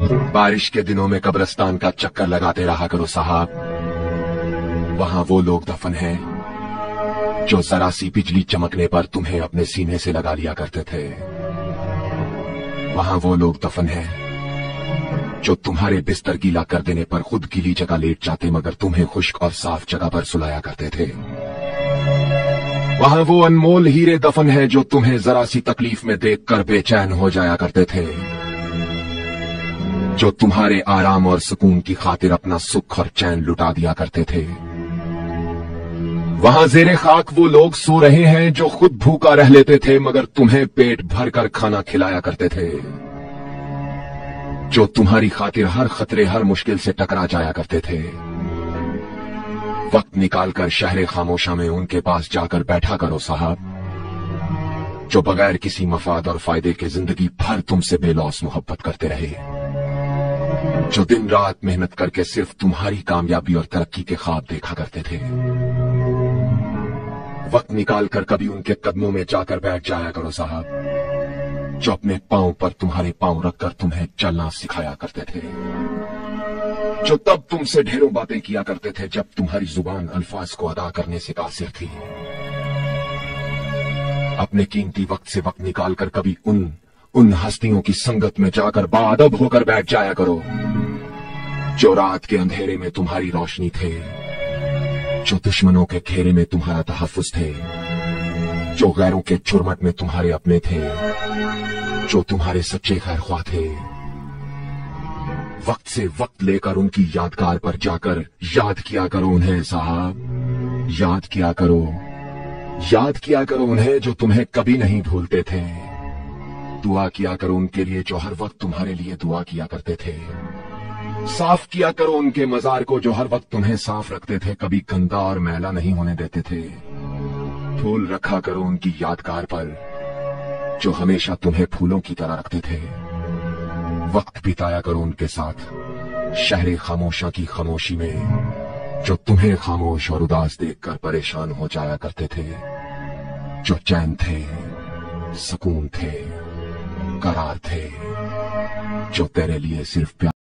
बारिश के दिनों में कब्रिस्तान का चक्कर लगाते रहा करो साहब। वहां वो लोग दफन हैं जो जरा सी बिजली चमकने पर तुम्हें अपने सीने से लगा लिया करते थे। वहां वो लोग दफन हैं जो तुम्हारे बिस्तर गीला कर देने पर खुद गीली जगह लेट जाते मगर तुम्हें खुश्क और साफ जगह पर सुलाया करते थे। वहां वो अनमोल हीरे दफन है जो तुम्हें जरा सी तकलीफ में देखकर बेचैन हो जाया करते थे, जो तुम्हारे आराम और सुकून की खातिर अपना सुख और चैन लुटा दिया करते थे। वहां जेरे खाक वो लोग सो रहे हैं जो खुद भूखा रह लेते थे मगर तुम्हें पेट भर कर खाना खिलाया करते थे, जो तुम्हारी खातिर हर खतरे हर मुश्किल से टकरा जाया करते थे। वक्त निकालकर शहरे खामोशा में उनके पास जाकर बैठा करो साहब, जो बगैर किसी मफाद और फायदे के जिंदगी भर तुमसे बेलौस मोहब्बत करते रहे, जो दिन रात मेहनत करके सिर्फ तुम्हारी कामयाबी और तरक्की के ख्वाब देखा करते थे। वक्त निकालकर कभी उनके कदमों में जाकर बैठ जाया करो साहब, जो अपने पांव पर तुम्हारे पांव रखकर तुम्हें चलना सिखाया करते थे, जो तब तुमसे ढेरों बातें किया करते थे जब तुम्हारी जुबान अल्फाज को अदा करने से कासिर थी। अपने कीमती वक्त से वक्त निकालकर कभी उन हस्तियों की संगत में जाकर बाअदब होकर बैठ जाया करो, जो रात के अंधेरे में तुम्हारी रोशनी थे, जो दुश्मनों के घेरे में तुम्हारा तहफ्फुज़ थे, जो गैरों के चुरमट में तुम्हारे अपने थे, जो तुम्हारे सच्चे खैर ख्वाह थे। वक्त से वक्त लेकर उनकी यादगार पर जाकर याद किया करो उन्हें साहब, याद किया करो उन्हें जो तुम्हें कभी नहीं भूलते थे। दुआ किया करो उनके लिए जो हर वक्त तुम्हारे लिए दुआ किया करते थे। साफ किया करो उनके मजार को जो हर वक्त तुम्हें साफ रखते थे, कभी गंदा और मैला नहीं होने देते थे। फूल रखा करो उनकी यादगार पर जो हमेशा तुम्हें फूलों की तरह रखते थे। वक्त बिताया करो उनके साथ शहरे खामोशा की खामोशी में, जो तुम्हें खामोश और उदास देखकर परेशान हो जाया करते थे, जो चैन थे, सुकून थे, करार थे, जो तेरे लिए सिर्फ प्यार